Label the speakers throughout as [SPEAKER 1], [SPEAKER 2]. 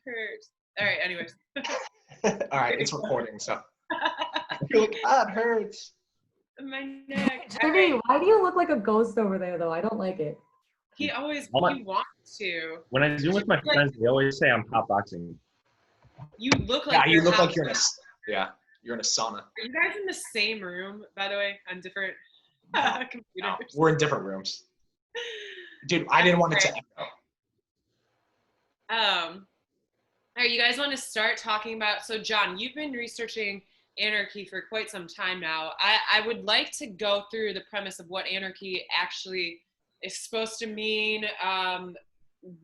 [SPEAKER 1] hurts. All right, anyways.
[SPEAKER 2] All right, it's recording, so. You're like, it hurts.
[SPEAKER 1] My neck.
[SPEAKER 3] Jimmy, why do you look like a ghost over there, though? I don't like it.
[SPEAKER 1] He always he wants to.
[SPEAKER 4] When I Zoom with my friends, they always say I'm hotboxing.
[SPEAKER 1] You look like
[SPEAKER 2] you look like you're in you're in a sauna.
[SPEAKER 1] Are you guys in the same room, by the way, on different computers?
[SPEAKER 2] No, we're in different rooms. Dude, I didn't want it to echo.
[SPEAKER 1] All right, you guys want to start talking about, so John, you've been researching anarchy for quite some time now. I would like to go through the premise of what anarchy actually is supposed to mean,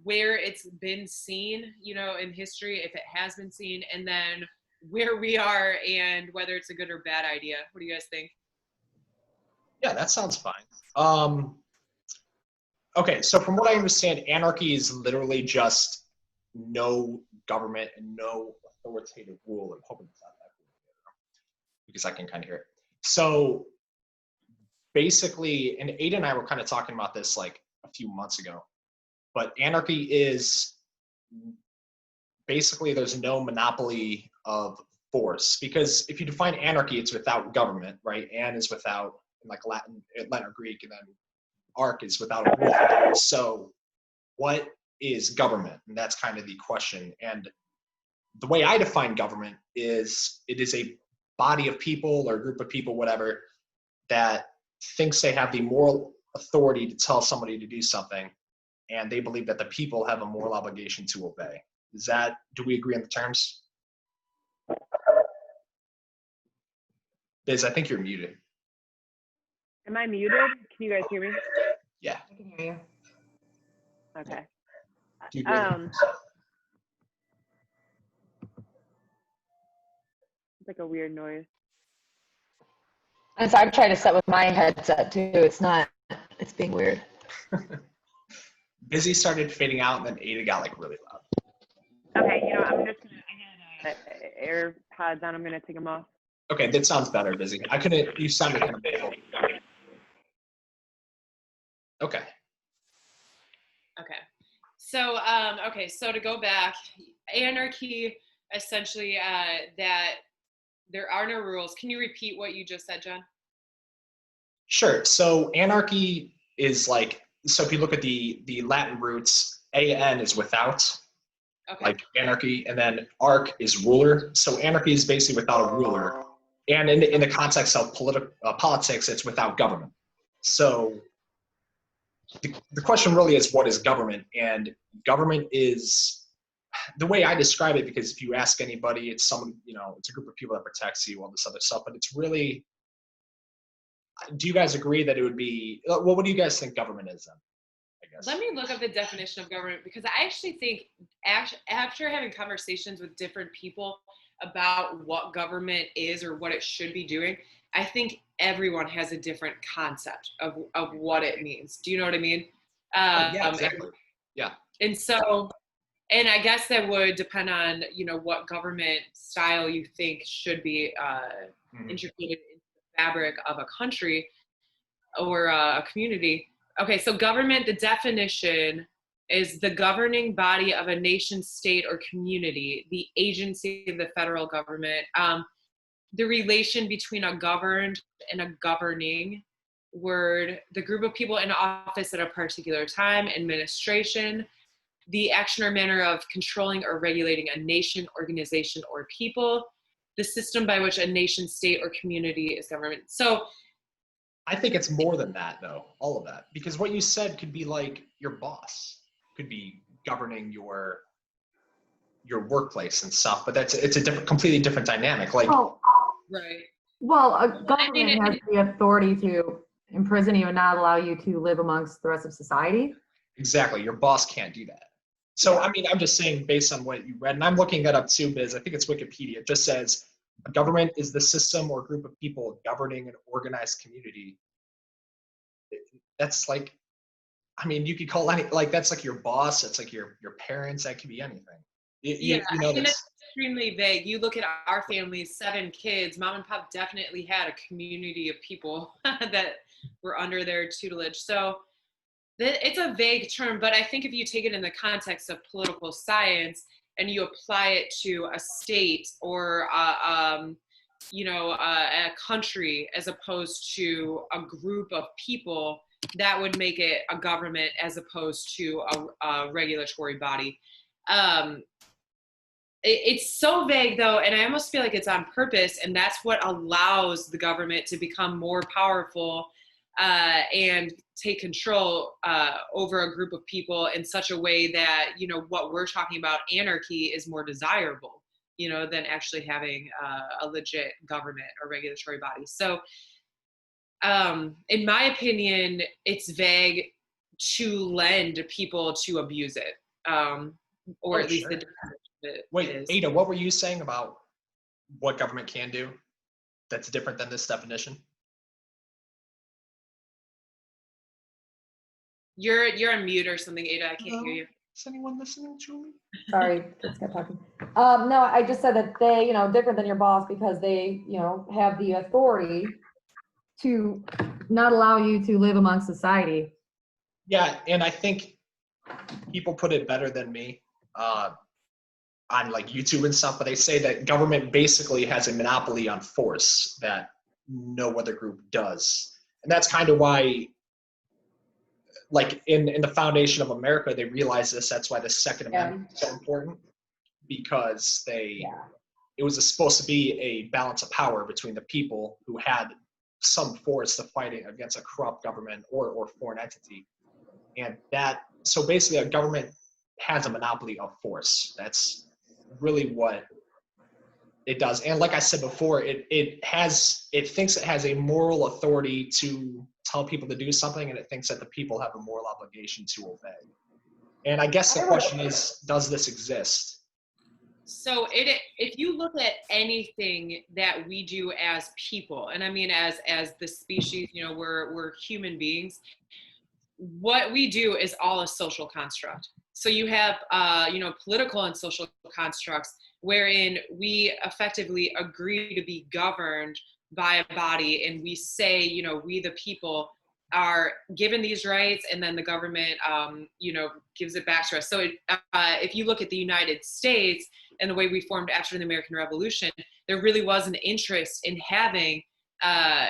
[SPEAKER 1] where it's been seen, in history, if it has been seen, and then where we are and whether it's a good or bad idea. What do you guys think?
[SPEAKER 2] Yeah, that sounds fine. Okay, so from what I understand, anarchy is literally just no government and no authoritative rule. I'm hoping it's not that because I can kind of hear it. So basically, and Ada and I were kind of talking about this like a few months ago, but anarchy is basically there's no monopoly of force, because if you define anarchy, it's without government, right? An is without, like Latin or Greek, and then arc is without a rule. So what is government? And that's kind of the question. And the way I define government is it is a body of people or a group of people, whatever, that thinks they have the moral authority to tell somebody to do something, and they believe that the people have a moral obligation to obey. Do we agree on the terms? Biz, I think you're muted.
[SPEAKER 5] Am I muted? Can you guys hear me?
[SPEAKER 2] Yeah.
[SPEAKER 3] I can hear you.
[SPEAKER 5] Okay.
[SPEAKER 2] It's
[SPEAKER 5] like a weird noise.
[SPEAKER 3] And so I've tried to set with my headset too. It's being weird.
[SPEAKER 2] Busy started fading out, and then Ada got like really loud.
[SPEAKER 5] Okay, I'm just gonna AirPods on. I'm gonna take them off.
[SPEAKER 2] Okay, that sounds better, Busy. You sounded kind of muffled. Okay.
[SPEAKER 1] Okay. So, so to go back, anarchy, essentially, that there are no rules. Can you repeat what you just said, John?
[SPEAKER 2] Sure. So anarchy is so if you look at the Latin roots, an is without,
[SPEAKER 1] okay,
[SPEAKER 2] like anarchy, and then arc is ruler. So anarchy is basically without a ruler. And in the context of politics, it's without government. So the question really is, what is government? And government is, the way I describe it, because if you ask anybody, it's someone, it's a group of people that protects you, all this other stuff, but it's really, do you guys agree that it would be, what do you guys think government is then, I guess?
[SPEAKER 1] Let me look up the definition of government, because I actually think after having conversations with different people about what government is or what it should be doing, I think everyone has a different concept of what it means. Do you know what I mean?
[SPEAKER 2] Yeah, exactly. Yeah.
[SPEAKER 1] And so, and I guess that would depend on, what government style you think should be integrated into the fabric of a country or a community. Okay, so government, the definition is the governing body of a nation, state, or community, the agency of the federal government, the relation between a governed and a governing word, the group of people in office at a particular time, administration, the action or manner of controlling or regulating a nation, organization, or people, the system by which a nation, state, or community is governed. So
[SPEAKER 2] I think it's more than that, though, all of that, because what you said could be like your boss could be governing your workplace and stuff, but it's a completely different dynamic. Like,
[SPEAKER 1] right.
[SPEAKER 3] Well, a government has the authority to imprison you and not allow you to live amongst the rest of society.
[SPEAKER 2] Exactly. Your boss can't do that. So, I mean, I'm just saying based on what you read, and I'm looking that up too, Biz. I think it's Wikipedia. It just says a government is the system or group of people governing an organized community. That's like, I mean, you could call that's like your boss. That's like your parents. That could be anything.
[SPEAKER 1] That's extremely vague. You look at our families, 7 kids. Mom and Pop definitely had a community of people that were under their tutelage. So it's a vague term, but I think if you take it in the context of political science, and you apply it to a state or a country as opposed to a group of people, that would make it a government as opposed to a regulatory body. It's so vague though, and I almost feel like it's on purpose, and that's what allows the government to become more powerful and take control over a group of people in such a way that, what we're talking about, anarchy, is more desirable, than actually having a legit government or regulatory body. So in my opinion, it's vague to lend people to abuse it, or at least
[SPEAKER 2] sure.
[SPEAKER 1] the definition of it.
[SPEAKER 2] Wait, Ada, what were you saying about what government can do that's different than this definition?
[SPEAKER 1] You're on mute or something, Ada. I can't hear you.
[SPEAKER 2] Is anyone listening to me?
[SPEAKER 3] Sorry, kids kept talking. No, I just said that they, different than your boss because they, have the authority to not allow you to live among society.
[SPEAKER 2] Yeah, and I think people put it better than me on like YouTube and stuff, but they say that government basically has a monopoly on force that no other group does. And that's kind of why, like in the foundation of America, they realized this. That's why the Second Amendment is so important, because it was supposed to be a balance of power between the people who had some force to fight against a corrupt government or foreign entity. And so basically a government has a monopoly of force. That's really what it does. And like I said before, it thinks it has a moral authority to tell people to do something, and it thinks that the people have a moral obligation to obey. And I guess the question is, does this exist?
[SPEAKER 1] So if you look at anything that we do as people, and I mean as the species, we're human beings, what we do is all a social construct. So you have political and social constructs wherein we effectively agree to be governed by a body, and we say, we the people are given these rights, and then the government gives it back to us. So if you look at the United States and the way we formed after the American Revolution, there really was an interest in having a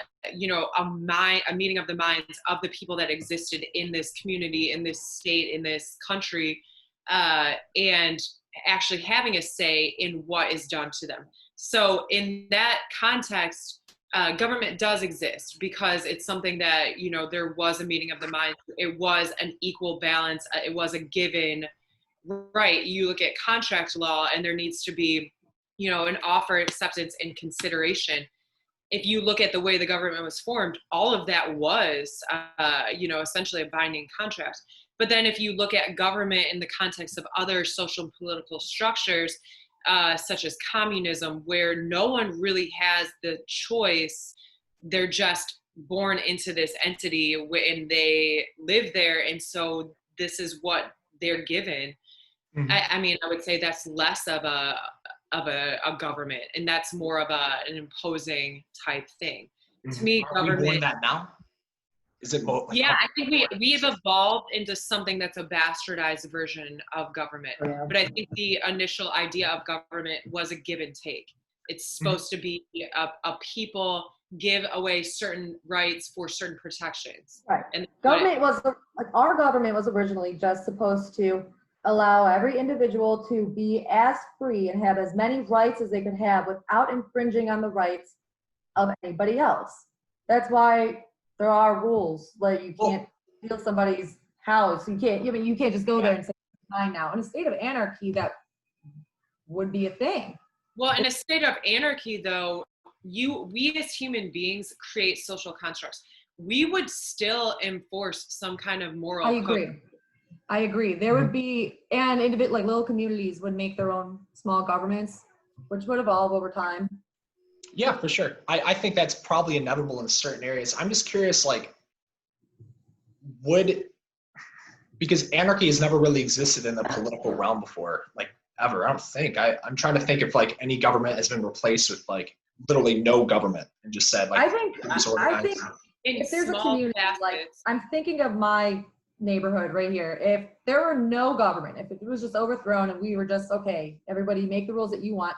[SPEAKER 1] meeting of the minds of the people that existed in this community, in this state, in this country, and actually having a say in what is done to them. So in that context, government does exist because it's something that, there was a meeting of the minds. It was an equal balance. It was a given right. You look at contract law, and there needs to be, an offer, acceptance, and consideration. If you look at the way the government was formed, all of that was, essentially a binding contract. But then if you look at government in the context of other social and political structures, such as communism, where no one really has the choice, they're just born into this entity and they live there, and so this is what they're given. Mm-hmm. I would say that's less of a government, and that's more of an imposing type thing. Mm-hmm. To me, government.
[SPEAKER 2] Are we doing that now? Is it more?
[SPEAKER 1] Yeah, I think we've evolved into something that's a bastardized version of government. Yeah. But I think the initial idea of government was a give and take. It's supposed to be a people give away certain rights for certain protections.
[SPEAKER 3] Right. And our government was originally just supposed to allow every individual to be as free and have as many rights as they could have without infringing on the rights of anybody else. That's why there are rules. Like you can't steal somebody's house. You can't just go there and say it's mine now. In a state of anarchy, that would be a thing.
[SPEAKER 1] Well, in a state of anarchy, though, we as human beings create social constructs. We would still enforce some kind of moral code.
[SPEAKER 3] I agree. There would be, and like little communities would make their own small governments, which would evolve over time.
[SPEAKER 2] Yeah, for sure. I think that's probably inevitable in certain areas. I'm just curious, because anarchy has never really existed in the political realm before, ever. I don't think. I'm trying to think if any government has been replaced with literally no government and just said
[SPEAKER 3] I think if there's a community, I'm thinking of my neighborhood right here, if there were no government, if it was just overthrown and we were just, okay, everybody make the rules that you want,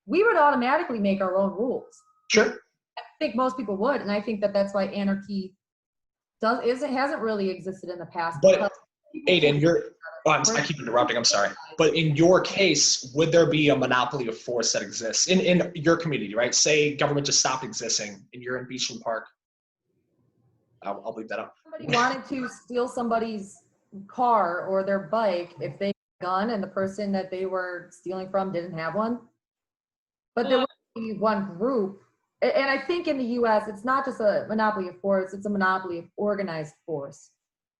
[SPEAKER 3] we would automatically make our own rules.
[SPEAKER 2] Sure.
[SPEAKER 3] I think most people would, and I think that that's why anarchy hasn't really existed in the past.
[SPEAKER 2] But Aiden, I keep interrupting, I'm sorry. But in your case, would there be a monopoly of force that exists in your community, right? Say government just stopped existing and you're in Beachland Park. I'll leave that up.
[SPEAKER 3] Somebody wanted to steal somebody's car or their bike if they had a gun and the person that they were stealing from didn't have one. But there would be one group. And I think in the US, it's not just a monopoly of force, it's a monopoly of organized force.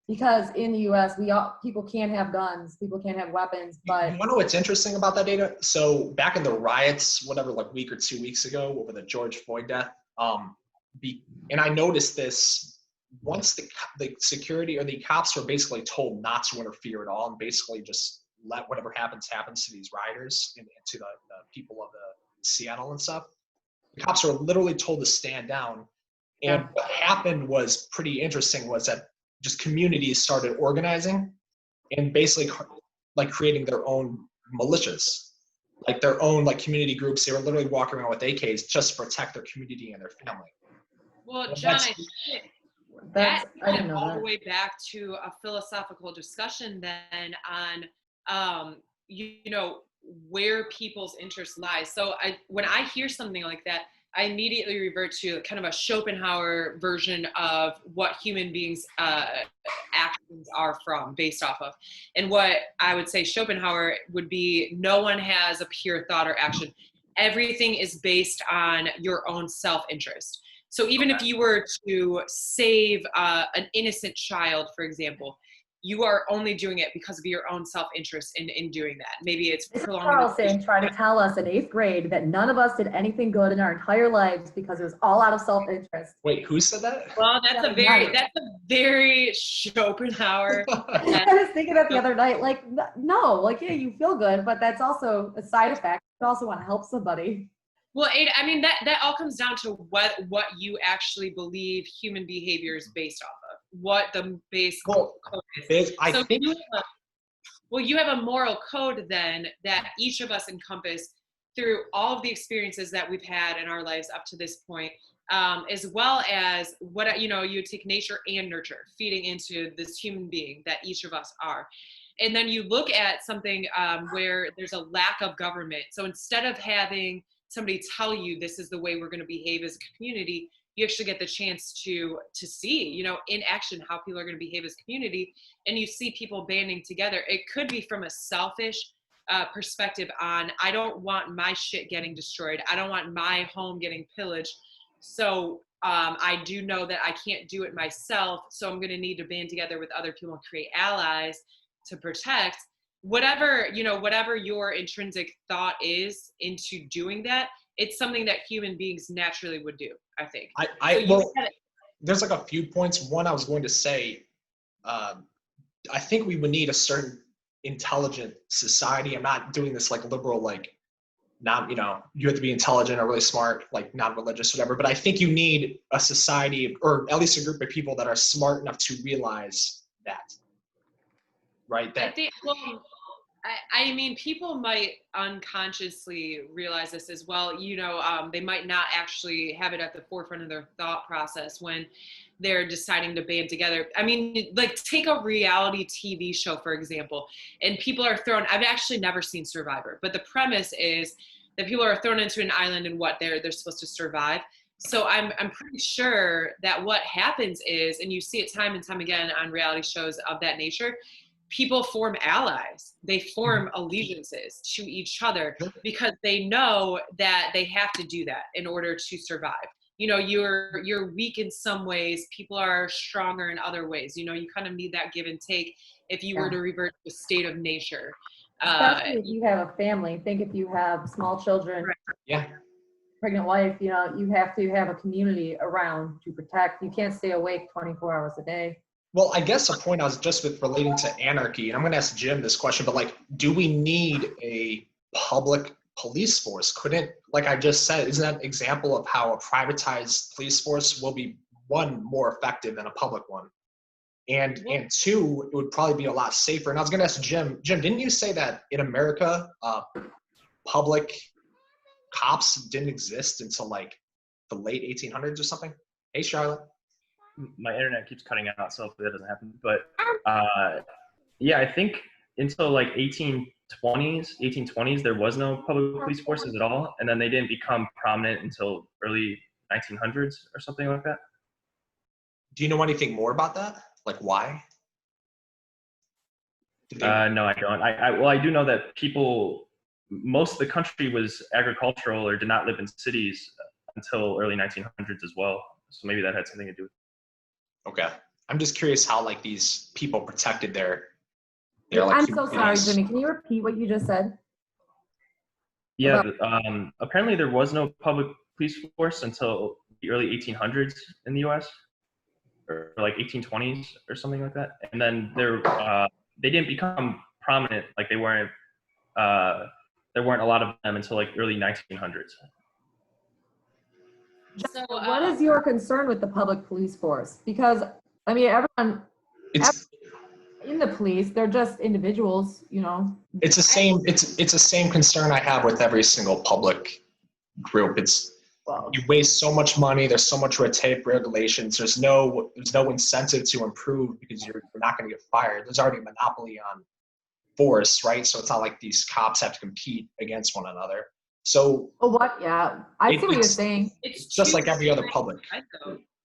[SPEAKER 3] Because in the US, people can't have guns, people can't have weapons, but...
[SPEAKER 2] You want to know what's interesting about that data? So back in the riots, whatever, like week or 2 weeks ago, over the George Floyd death, and I noticed this, once the security or the cops were basically told not to interfere at all and basically just let whatever happens to these rioters and to the people of the Seattle and stuff, the cops were literally told to stand down. And what happened was pretty interesting was that just communities started organizing and basically like creating their own militias, like their own like community groups. They were literally walking around with AKs just to protect their community and their family.
[SPEAKER 1] Well, John,
[SPEAKER 3] I didn't
[SPEAKER 1] went
[SPEAKER 3] know
[SPEAKER 1] all
[SPEAKER 3] that.
[SPEAKER 1] the way back to a philosophical discussion then on where people's interest lies. So when I hear something like that, I immediately revert to kind of a Schopenhauer version of what human beings' actions are based off of. And what I would say Schopenhauer would be, no one has a pure thought or action. Everything is based on your own self-interest. So even if you were to save an innocent child, for example, you are only doing it because of your own self-interest in doing that. Maybe it's prolonging.
[SPEAKER 3] Carlson trying to tell us in 8th grade that none of us did anything good in our entire lives because it was all out of self-interest.
[SPEAKER 2] Wait, who said that?
[SPEAKER 1] Well, that's a very Schopenhauer.
[SPEAKER 3] I was thinking that the other night, like, no, like, yeah, you feel good, but that's also a side effect. You also want to help somebody.
[SPEAKER 1] Well, I mean, that all comes down to what you actually believe human behavior is based off of, what the base code is. You have a moral code then that each of us encompass through all of the experiences that we've had in our lives up to this point, as well as what, you take nature and nurture, feeding into this human being that each of us are. And then you look at something where there's a lack of government. So instead of having somebody tell you this is the way we're going to behave as a community, you actually get the chance to see, in action how people are going to behave as a community, and you see people banding together. It could be from a selfish perspective on, I don't want my shit getting destroyed. I don't want my home getting pillaged. So I do know that I can't do it myself. So I'm going to need to band together with other people and create allies to protect. Whatever your intrinsic thought is into doing that, it's something that human beings naturally would do, I think.
[SPEAKER 2] There's like a few points. One, I was going to say, I think we would need a certain intelligent society. I'm not doing this like liberal, like not, you have to be intelligent or really smart, like non-religious, whatever. But I think you need a society, or at least a group of people that are smart enough to realize that. Right.
[SPEAKER 1] I think, I mean, people might unconsciously realize this as well. They might not actually have it at the forefront of their thought process when they're deciding to band together. I mean, like, take a reality TV show, for example, and people are thrown. I've actually never seen Survivor, but the premise is that people are thrown into an island and they're supposed to survive. So I'm pretty sure that what happens is, and you see it time and time again on reality shows of that nature, people form allies. They form allegiances to each other because they know that they have to do that in order to survive. You're weak in some ways, people are stronger in other ways. You kind of need that give and take if you were to revert to the state of nature.
[SPEAKER 3] Especially if you have a family. Think if you have small children, pregnant wife, you have to have a community around to protect. You can't stay awake 24 hours a day.
[SPEAKER 2] Well, I guess a point I was just with relating to anarchy, and I'm going to ask Jim this question, but like, do we need a public police force? Couldn't, like I just said, isn't that an example of how a privatized police force will be, one, more effective than a public one? And two, it would probably be a lot safer. And I was going to ask Jim, didn't you say that in America, public cops didn't exist until like the late 1800s or something? Hey, Charlotte.
[SPEAKER 4] My internet keeps cutting out, so hopefully that doesn't happen. But yeah, I think until like 1820s, there was no public police forces at all, and then they didn't become prominent until early 1900s or something like that.
[SPEAKER 2] Do you know anything more about that? Like why?
[SPEAKER 4] No, I don't. Well, I do know that most of the country was agricultural or did not live in cities until early 1900s as well. So maybe that had something to do with it.
[SPEAKER 2] Okay. I'm just curious how like these people protected their like,
[SPEAKER 3] I'm so sorry, Jimmy. Can you repeat what you just said?
[SPEAKER 4] Yeah, apparently there was no public police force until the early 1800s in the U.S. or like 1820s or something like that. And then they didn't become prominent, like there weren't a lot of them until like early 1900s.
[SPEAKER 3] So what is your concern with the public police force? Because I mean, everyone in the police, they're just individuals, you know.
[SPEAKER 2] It's the same concern I have with every single public group. You waste so much money. There's so much red tape, regulations. There's no incentive to improve because you're not going to get fired. There's already a monopoly on force, right? So it's not like these cops have to compete against one another. So
[SPEAKER 3] yeah, I see what you're saying.
[SPEAKER 2] It's just like every other public.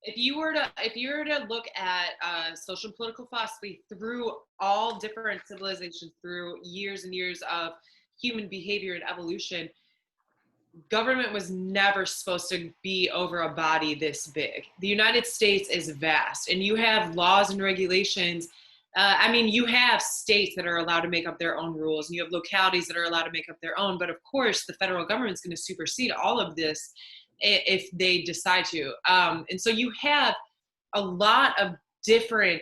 [SPEAKER 1] If you were to look at social political philosophy through all different civilizations, through years and years of human behavior and evolution, government was never supposed to be over a body this big. The United States is vast, and you have laws and regulations. You have states that are allowed to make up their own rules, and you have localities that are allowed to make up their own. But of course, the federal government is going to supersede all of this if they decide to. And so you have a lot of different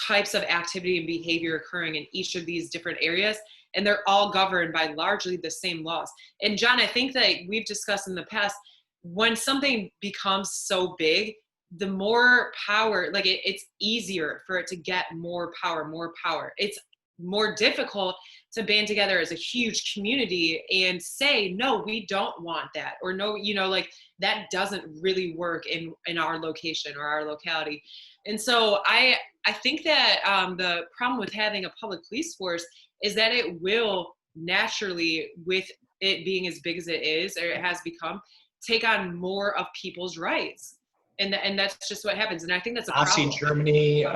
[SPEAKER 1] types of activity and behavior occurring in each of these different areas, and they're all governed by largely the same laws. And John, I think that we've discussed in the past, when something becomes so big, the more power, like it's easier for it to get more power. It's more difficult to band together as a huge community and say, no, we don't want that. Or no, like that doesn't really work in our location or our locality. And so I think that the problem with having a public police force is that it will naturally, with it being as big as it is, or it has become, take on more of people's rights. And that's just what happens. And I think that's a problem.
[SPEAKER 2] Nazi Germany,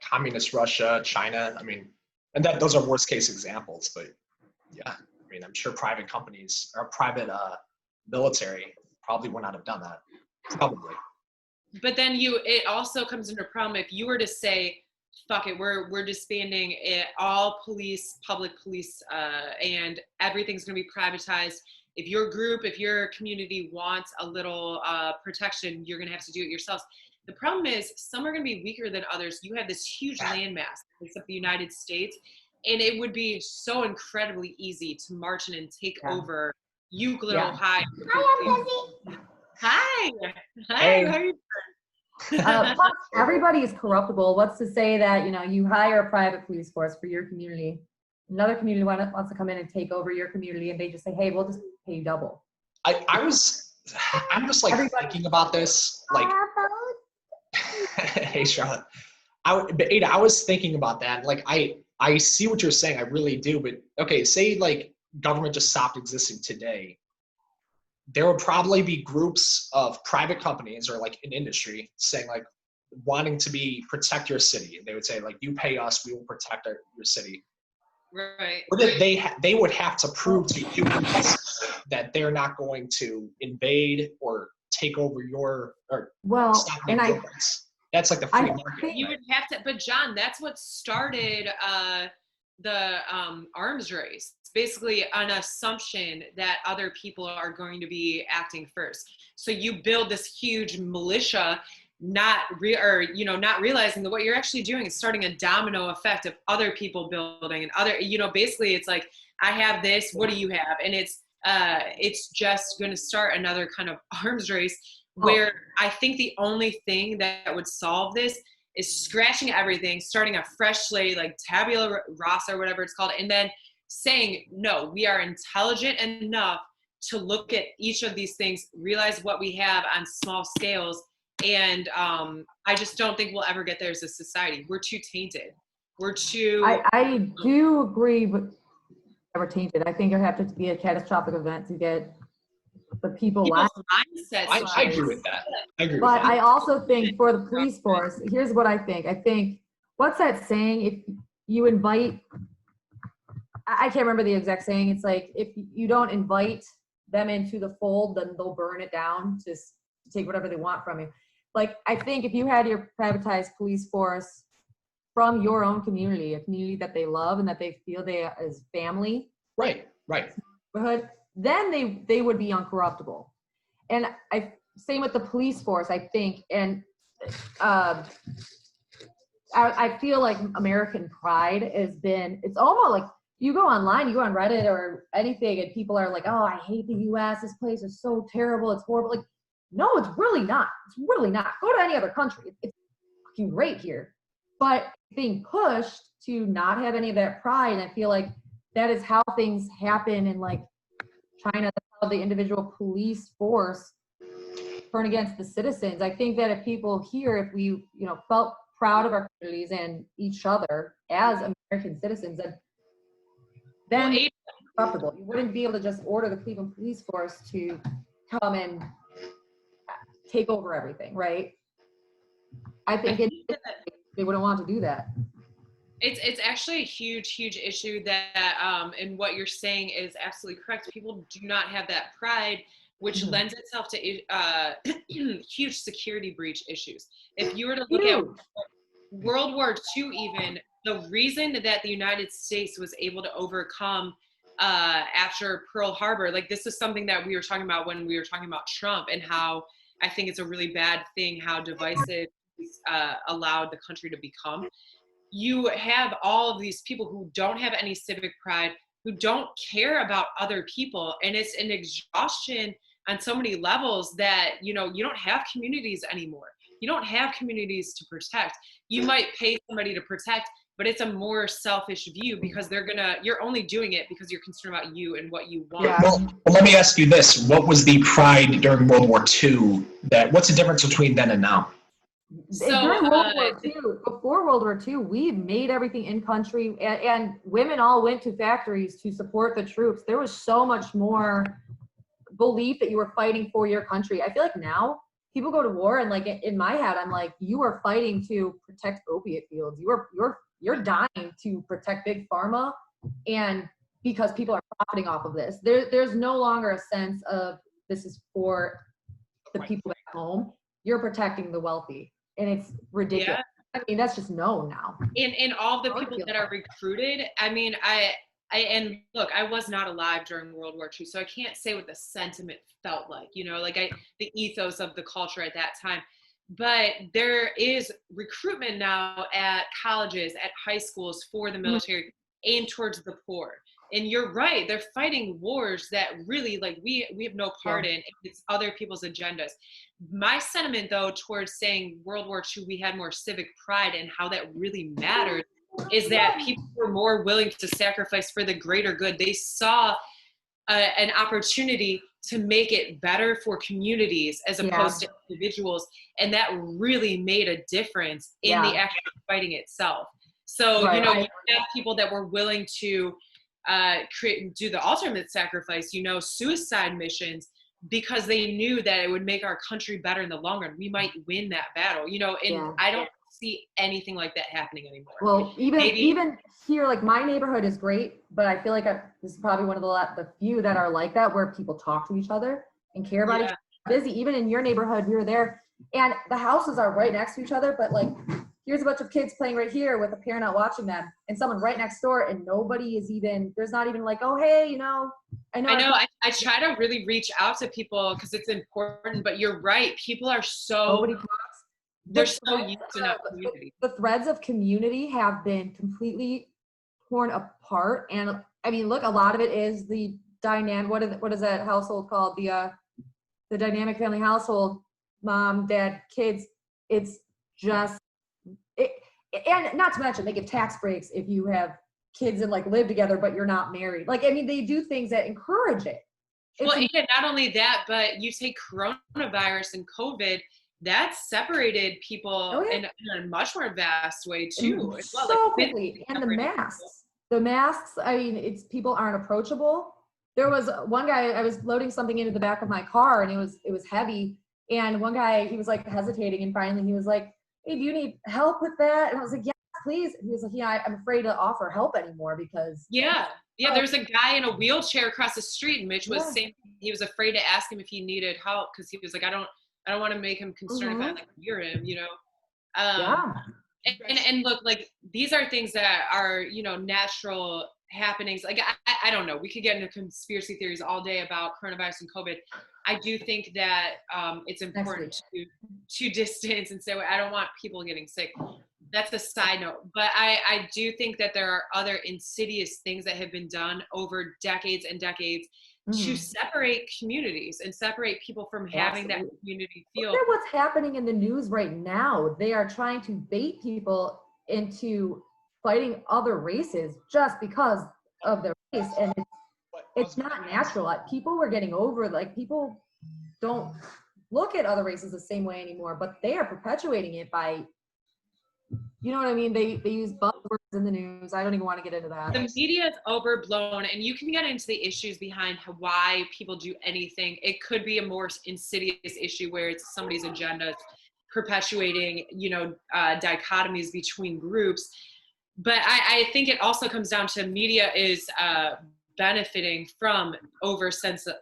[SPEAKER 2] communist Russia, China. I mean, and those are worst case examples. But yeah, I mean, I'm sure private companies or private military probably would not have done that. Probably.
[SPEAKER 1] But then it also comes into a problem if you were to say, fuck it, we're disbanding all public police, and everything's going to be privatized. If your community wants a little protection, you're going to have to do it yourselves. The problem is some are going to be weaker than others. You have this huge landmass, except the United States, and it would be so incredibly easy to march in and take over Euclid, Ohio. Hi.
[SPEAKER 2] Hey.
[SPEAKER 1] How are you
[SPEAKER 3] Plus, everybody is corruptible. What's to say that you hire a private police force for your community, another community wants to come in and take over your community, and they just say, hey, we'll just pay you double.
[SPEAKER 2] I'm just like thinking about this, like, hey Charlotte, Ada, I was thinking about that. Like, I see what you're saying, I really do. But okay, say like government just stopped existing today. There would probably be groups of private companies or like an industry saying like wanting to protect your city. And they would say like, you pay us, we will protect your city.
[SPEAKER 1] Right.
[SPEAKER 2] But they would have to prove to you that they're not going to invade or take over stop your rights. That's like the free market.
[SPEAKER 1] You would have to, but John, that's what started the arms race. It's basically an assumption that other people are going to be acting first. So you build this huge militia, not realizing that what you're actually doing is starting a domino effect of other people building and other, basically it's like, I have this, what do you have? And it's just going to start another kind of arms race where I think the only thing that would solve this is scratching everything, starting a fresh slate, like tabula rasa or whatever it's called, and then saying, no, we are intelligent enough to look at each of these things, realize what we have on small scales. And I just don't think we'll ever get there as a society. We're too tainted. We're too.
[SPEAKER 3] I do agree with we're tainted. I think there have to be a catastrophic event to get the people's
[SPEAKER 1] mindsets.
[SPEAKER 2] I agree with that.
[SPEAKER 3] But I also think for the police force, here's what I think. I think, what's that saying? If you invite, I can't remember the exact saying. It's like, if you don't invite them into the fold, then they'll burn it down, just to take whatever they want from you. Like, I think if you had your privatized police force from your own community, a community that they love and that they feel they as family,
[SPEAKER 2] right,
[SPEAKER 3] then they would be uncorruptible. And same with the police force, I think. And I feel like American pride has been, it's almost like you go online, you go on Reddit or anything, and people are like, oh, I hate the US, this place is so terrible, it's horrible. Like, no, it's really not. It's really not. Go to any other country. It's fucking great here. But being pushed to not have any of that pride, I feel like that is how things happen in like China, how the individual police force turn against the citizens. I think that if people here, if we, felt proud of our communities and each other as American citizens, then it's acceptable. You wouldn't be able to just order the Cleveland police force to come and take over everything, right? I think they wouldn't want to do that.
[SPEAKER 1] It's actually a huge issue that, and what you're saying is absolutely correct. People do not have that pride, which lends itself to huge security breach issues. If you were to look at World War II, even the reason that the United States was able to overcome after Pearl Harbor, like this is something that we were talking about when we were talking about Trump and how I think it's a really bad thing how divisive allowed the country to become. You have all of these people who don't have any civic pride, who don't care about other people, and it's an exhaustion on so many levels that you don't have communities anymore. You don't have communities to protect. You might pay somebody to protect, but it's a more selfish view because you're only doing it because you're concerned about you and what you want.
[SPEAKER 3] Yeah.
[SPEAKER 2] Well, let me ask you this. What was the pride during World War II? What's the difference between then and now?
[SPEAKER 3] So, during World War II, before World War II, we made everything in country, and women all went to factories to support the troops. There was so much more belief that you were fighting for your country. I feel like now people go to war, and like in my head, I'm like, you are fighting to protect opiate fields. You're dying to protect big pharma, and because people are profiting off of this. There's no longer a sense of this is for the people at home. You're protecting the wealthy. And it's ridiculous. Yeah. I mean, that's just known now.
[SPEAKER 1] And all the people that are recruited, I mean, and look, I was not alive during World War II, so I can't say what the sentiment felt like, the ethos of the culture at that time. But there is recruitment now at colleges, at high schools for the military aimed towards the poor. And you're right, they're fighting wars that really, like, we have no part in. It's other people's agendas. My sentiment, though, towards saying World War II, we had more civic pride and how that really mattered, is that people were more willing to sacrifice for the greater good. They saw an opportunity to make it better for communities as opposed to individuals. And that really made a difference in the actual fighting itself. So, you have people that were willing to do the ultimate sacrifice, suicide missions, because they knew that it would make our country better in the long run. We might win that battle, and I don't see anything like that happening anymore.
[SPEAKER 3] Well, even here, like my neighborhood is great, but I feel like this is probably one of the few that are like that, where people talk to each other and care about each other. Busy, even in your neighborhood, we were there, and the houses are right next to each other, but like, here's a bunch of kids playing right here with a parent out watching them, and someone right next door, and nobody is even, there's not even like, oh, hey, I know.
[SPEAKER 1] I try to really reach out to people because it's important, but you're right. People are so, they're so used to that community.
[SPEAKER 3] The threads of community have been completely torn apart. And I mean, look, a lot of it is the dynamic, what is that household called? The dynamic family household, mom, dad, kids. It's just And not to mention, they give tax breaks if you have kids and like live together, but you're not married. Like, I mean, they do things that encourage it.
[SPEAKER 1] Well, and not only that, but you take coronavirus and COVID, that separated people in a much more vast way too. As well.
[SPEAKER 3] So quickly. And the masks, I mean, it's people aren't approachable. There was one guy, I was loading something into the back of my car and it was heavy. And one guy, he was like hesitating and finally he was like, hey, do you need help with that? And I was like, yes, please. And he was like, yeah, I'm afraid to offer help anymore because.
[SPEAKER 1] Yeah. There's a guy in a wheelchair across the street and Mitch was saying he was afraid to ask him if he needed help because he was like, I don't want to make him concerned if I like hear him, you know? And look, like these are things that are, you know, natural happenings. Like, I don't know, we could get into conspiracy theories all day about coronavirus and COVID. I do think that it's important to distance and say, well, I don't want people getting sick. That's a side note. But I do think that there are other insidious things that have been done over decades and decades to separate communities and separate people from having that community feel.
[SPEAKER 3] Look at what's happening in the news right now. They are trying to bait people into fighting other races just because of their race. And it's not natural. Like, people were getting over, like, people don't look at other races the same way anymore, but they are perpetuating it by, you know what I mean? They use buzzwords in the news. I don't even want to get into that.
[SPEAKER 1] The media is overblown, and you can get into the issues behind why people do anything. It could be a more insidious issue where it's somebody's agenda perpetuating, you know, dichotomies between groups. But I think it also comes down to media is benefiting from what's the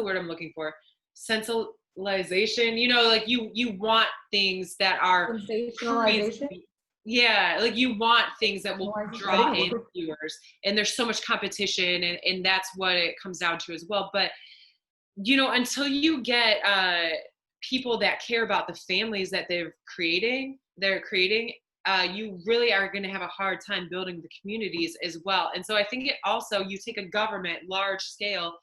[SPEAKER 1] word I'm looking for? Sensationalization, you know, like you want things that are
[SPEAKER 3] sensationalization.
[SPEAKER 1] Yeah, like you want things that will draw in viewers, and there's so much competition, and that's what it comes down to as well. But you know, until you get people that care about the families that they're creating, you really are going to have a hard time building the communities as well. And so I think it also, you take a government large scale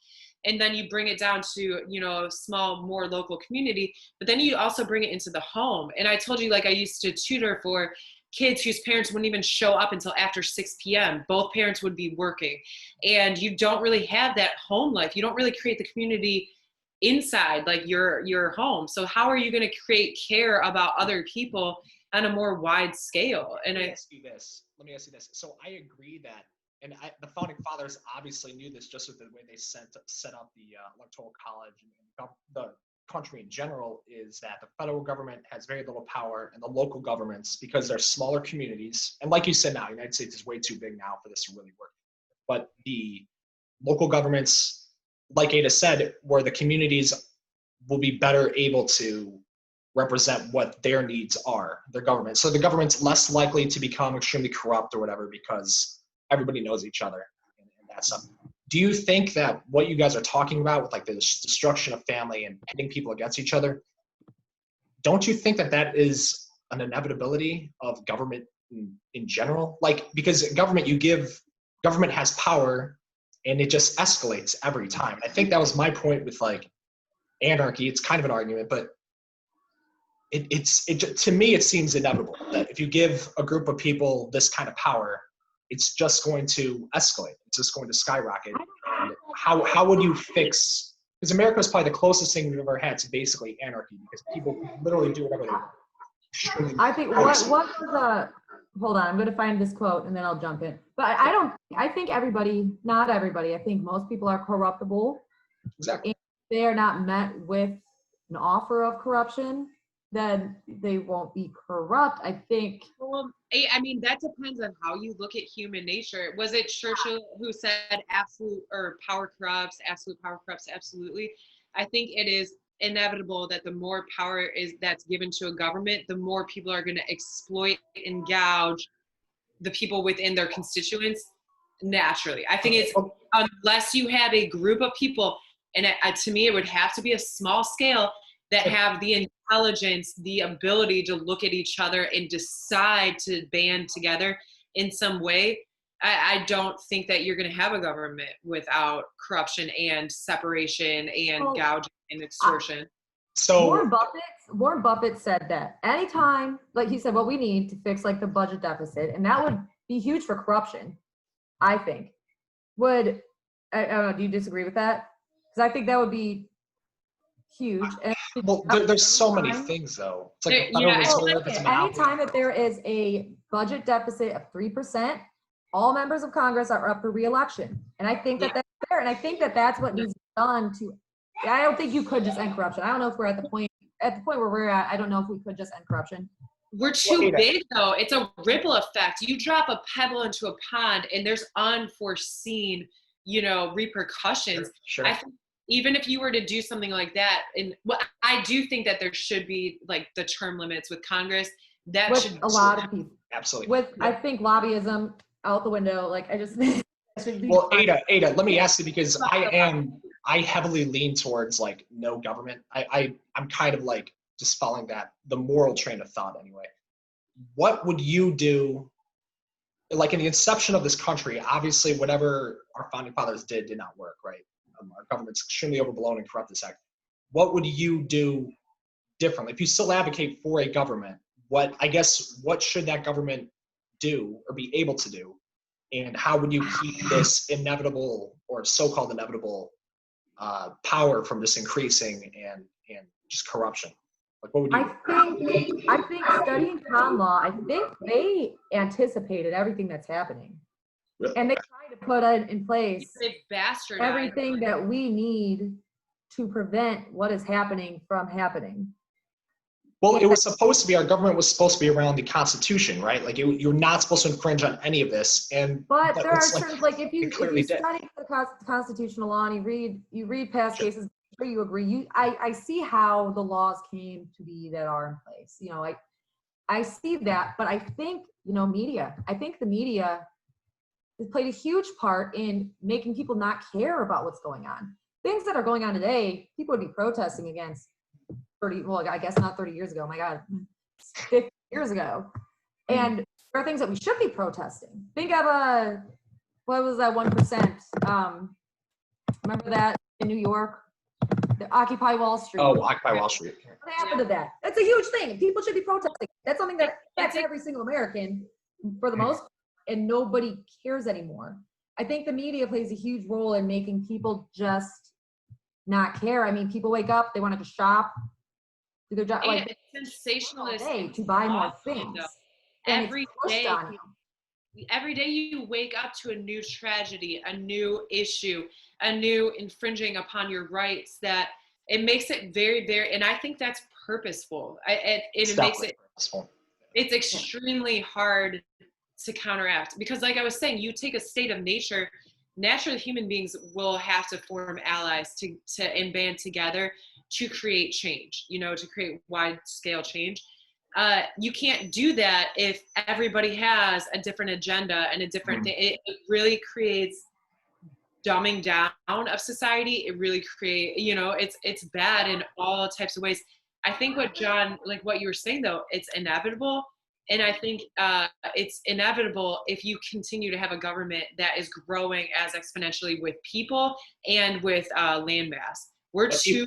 [SPEAKER 1] and then you bring it down to, you know, a small, more local community, but then you also bring it into the home. And I told you, like, I used to tutor for kids whose parents wouldn't even show up until after 6 p.m. Both parents would be working. And you don't really have that home life. You don't really create the community inside, like your home. So how are you going to create care about other people on a more wide scale? And
[SPEAKER 2] Let me ask you this. So I agree that, and the founding fathers obviously knew this just with the way they set up the electoral college and the country in general, is that the federal government has very little power, and the local governments, because they're smaller communities, and like you said, now the United States is way too big now for this to really work. But the local governments, like Ada said, where the communities will be better able to represent what their needs are, their government. So the government's less likely to become extremely corrupt or whatever because everybody knows each other and that stuff. Do you think that what you guys are talking about with like the destruction of family and pitting people against each other, don't you think that that is an inevitability of government in general? Like, because government has power and it just escalates every time. I think that was my point with like anarchy. It's kind of an argument, but to me, it seems inevitable that if you give a group of people this kind of power, it's just going to escalate. It's just going to skyrocket. And how would you fix? Because America is probably the closest thing we've ever had to basically anarchy, because people literally do whatever they want.
[SPEAKER 3] I think what was hold on, I'm going to find this quote and then I'll jump in. But I think everybody, not everybody, I think most people are corruptible.
[SPEAKER 2] Exactly.
[SPEAKER 3] And if they are not met with an offer of corruption, then they won't be corrupt, I think.
[SPEAKER 1] Well, I mean, that depends on how you look at human nature. Was it Churchill who said power corrupts, absolute power corrupts? Absolutely. I think it is inevitable that the more power that's given to a government, the more people are going to exploit and gouge the people within their constituents naturally. I think it's, unless you have a group of people, and to me, it would have to be a small scale, that have the intelligence, the ability to look at each other and decide to band together in some way. I don't think that you're going to have a government without corruption and separation and gouging and extortion.
[SPEAKER 2] So
[SPEAKER 3] Warren Buffett said that anytime, like he said, what we need to fix like the budget deficit, and that would be huge for corruption, I think. I don't know, do you disagree with that? Because I think that would be huge. And
[SPEAKER 2] well, there's so many things though. It's like the Federal Reserve is a monopoly.
[SPEAKER 3] Anytime that there is a budget deficit of 3%, all members of Congress are up for re-election. And I think that that's fair. And I think that that's what needs to be done to, I don't think you could just end corruption. I don't know if we're at the point where we're at, I don't know if we could just end corruption.
[SPEAKER 1] We're too big though. It's a ripple effect. You drop a pebble into a pond and there's unforeseen, repercussions.
[SPEAKER 2] Sure.
[SPEAKER 1] I think even if you were to do something like that, and I do think that there should be like the term limits with Congress. That
[SPEAKER 3] with
[SPEAKER 1] should
[SPEAKER 3] a lot of people.
[SPEAKER 2] Absolutely.
[SPEAKER 3] I think lobbyism out the window. Like I just think should be.
[SPEAKER 2] Well, Ada, let me ask you, because I heavily lean towards like no government. I'm kind of like just following the moral train of thought anyway. What would you do? Like in the inception of this country, obviously whatever our founding fathers did not work, right? Our government's extremely overblown and corrupt this act. What would you do differently? If you still advocate for a government, what should that government do or be able to do? And how would you keep this inevitable or so-called inevitable power from just increasing and just corruption? Like what would you
[SPEAKER 3] I think studying con law, I think they anticipated everything that's happening.
[SPEAKER 2] Really?
[SPEAKER 3] And they try to put in place everything that we need to prevent what is happening from happening.
[SPEAKER 2] Well, it was supposed to be, our government was supposed to be around the Constitution, right? Like you're not supposed to infringe on any of this.
[SPEAKER 3] But there are certain, like if you study the constitutional law and you read past cases, sure you agree. I see how the laws came to be that are in place. I see that, but I think media. I think the media has played a huge part in making people not care about what's going on. Things that are going on today, people would be protesting against 30, well, I guess not 30 years ago, my God, 50 years ago. And there are things that we should be protesting. Think of what was that 1%? Remember that in New York? The Occupy Wall Street.
[SPEAKER 2] Oh, Occupy Wall Street.
[SPEAKER 3] What happened to that? That's a huge thing. People should be protesting. That's something that affects every single American for the most part, and nobody cares anymore. I think the media plays a huge role in making people just not care. I mean, people wake up, they want to shop, do their job, like
[SPEAKER 1] it's sensationalist
[SPEAKER 3] to buy more things.
[SPEAKER 1] Every day you wake up to a new tragedy, a new issue, a new infringing upon your rights, that it makes it very, very, and I think that's purposeful. It makes it purposeful. It's extremely hard to counteract, because like I was saying, you take a state of nature, naturally human beings will have to form allies and band together to create change, to create wide scale change. You can't do that if everybody has a different agenda and a different thing. It really creates dumbing down of society. It really creates, it's bad in all types of ways. I think what John, like what you were saying though, it's inevitable. And I think it's inevitable if you continue to have a government that is growing as exponentially with people and with land mass. We're too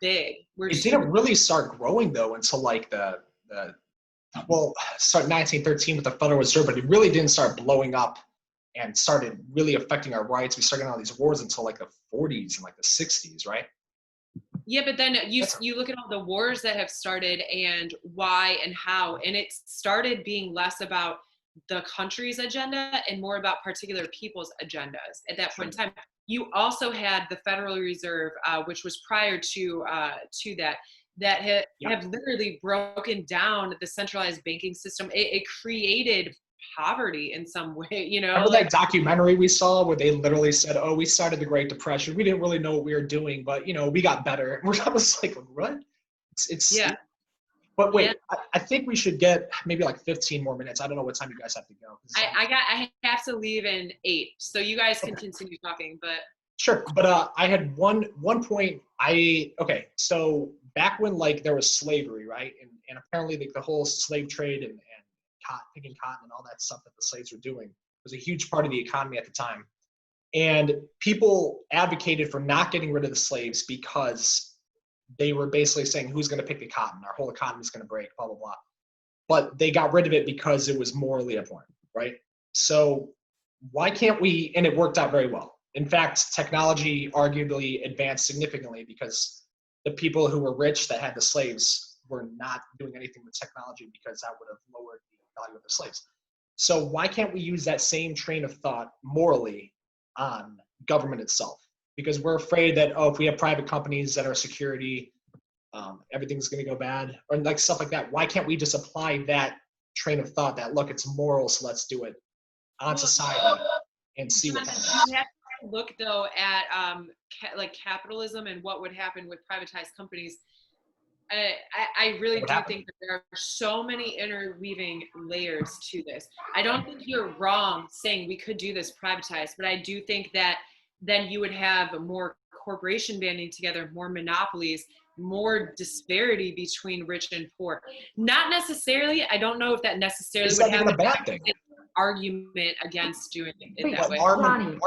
[SPEAKER 1] big. It
[SPEAKER 2] didn't really start growing though until like start 1913 with the Federal Reserve, but it really didn't start blowing up and started really affecting our rights. We started getting all these wars until like the 40s and like the 60s, right?
[SPEAKER 1] Yeah, but then you look at all the wars that have started and why and how, and it started being less about the country's agenda and more about particular people's agendas at that point in time. You also had the Federal Reserve, which was prior to that have literally broken down the centralized banking system. It created poverty in some way,
[SPEAKER 2] Remember that documentary we saw where they literally said, "Oh, we started the Great Depression. We didn't really know what we were doing, but we got better." I was like, "What?" It's yeah. But wait, I think we should get maybe like 15 more minutes. I don't know what time you guys have to go.
[SPEAKER 1] I have to leave in 8, so you guys can continue talking. But
[SPEAKER 2] sure. But I had one point. So back when like there was slavery, right, and apparently the whole slave trade and picking cotton and all that stuff that the slaves were doing was a huge part of the economy at the time. And people advocated for not getting rid of the slaves because they were basically saying, who's going to pick the cotton? Our whole economy is going to break, blah, blah, blah. But they got rid of it because it was morally abhorrent, right? So why can't we, and it worked out very well. In fact, technology arguably advanced significantly because the people who were rich that had the slaves were not doing anything with technology because that would have lowered the value of the slaves. So why can't we use that same train of thought morally on government itself? Because we're afraid that, oh, if we have private companies that are security, everything's going to go bad, or like stuff like that. Why can't we just apply that train of thought that, look, it's moral, so let's do it on society and see what happens?
[SPEAKER 1] You have to look though at like capitalism and what would happen with privatized companies. I really do think that there are so many interweaving layers to this. I don't think you're wrong saying we could do this privatized, but I do think that then you would have more corporation banding together, more monopolies, more disparity between rich and poor. Not necessarily, I don't know if that necessarily would have
[SPEAKER 2] a bad thing.
[SPEAKER 1] Argument against doing it that way.
[SPEAKER 2] Our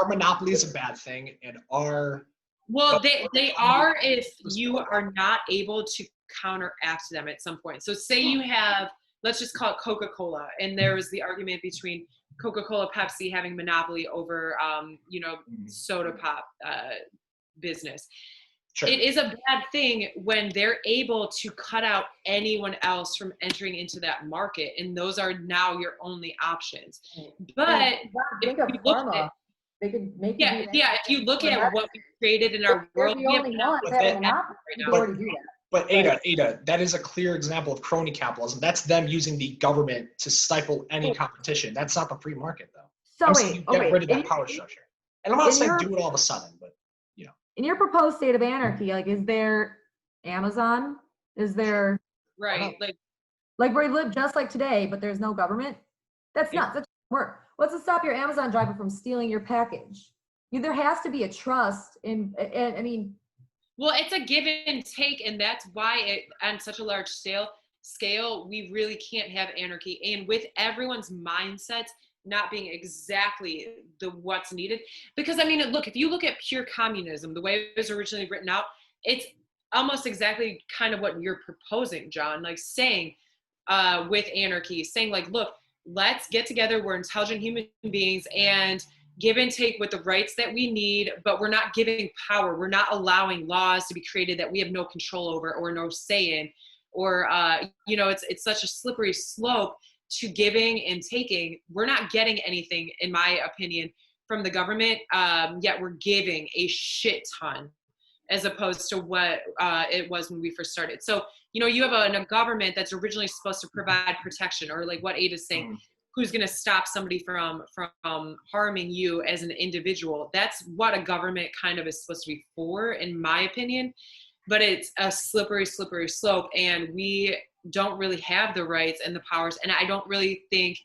[SPEAKER 2] monopoly is a bad thing, and our
[SPEAKER 1] well, they are if you are not able to counteract them at some point. So say you have, let's just call it Coca-Cola, and there was the argument between Coca-Cola, Pepsi having monopoly over, soda pop business. Sure. It is a bad thing when they're able to cut out anyone else from entering into that market, and those are now your only options. But
[SPEAKER 3] think of pharma. They could make
[SPEAKER 1] if you look at what we created in our world,
[SPEAKER 3] the only ones that have a monopoly. You already do that.
[SPEAKER 2] But Ada, that is a clear example of crony capitalism. That's them using the government to stifle any competition. That's not the free market, though.
[SPEAKER 3] So
[SPEAKER 2] get rid of that power structure. And I'm not saying do it all of a sudden, but
[SPEAKER 3] in your proposed state of anarchy, like, is there Amazon? Is there like where you live just like today, but there's no government? That's not such work. What's to stop your Amazon driver from stealing your package? There has to be a trust in, I mean.
[SPEAKER 1] Well, it's a give and take, and that's why on such a large scale, we really can't have anarchy. And with everyone's mindsets not being exactly what's needed, because I mean, look, if you look at pure communism, the way it was originally written out, it's almost exactly kind of what you're proposing, John, like saying with anarchy, saying like, look, let's get together, we're intelligent human beings, and give and take with the rights that we need, but we're not giving power. We're not allowing laws to be created that we have no control over or no say in, or, it's such a slippery slope to giving and taking. We're not getting anything, in my opinion, from the government, yet we're giving a shit ton as opposed to what it was when we first started. So, you have a government that's originally supposed to provide protection, or like what Ada's saying, who's going to stop somebody from harming you as an individual. That's what a government kind of is supposed to be for, in my opinion. But it's a slippery slope, and we don't really have the rights and the powers. And I don't really think,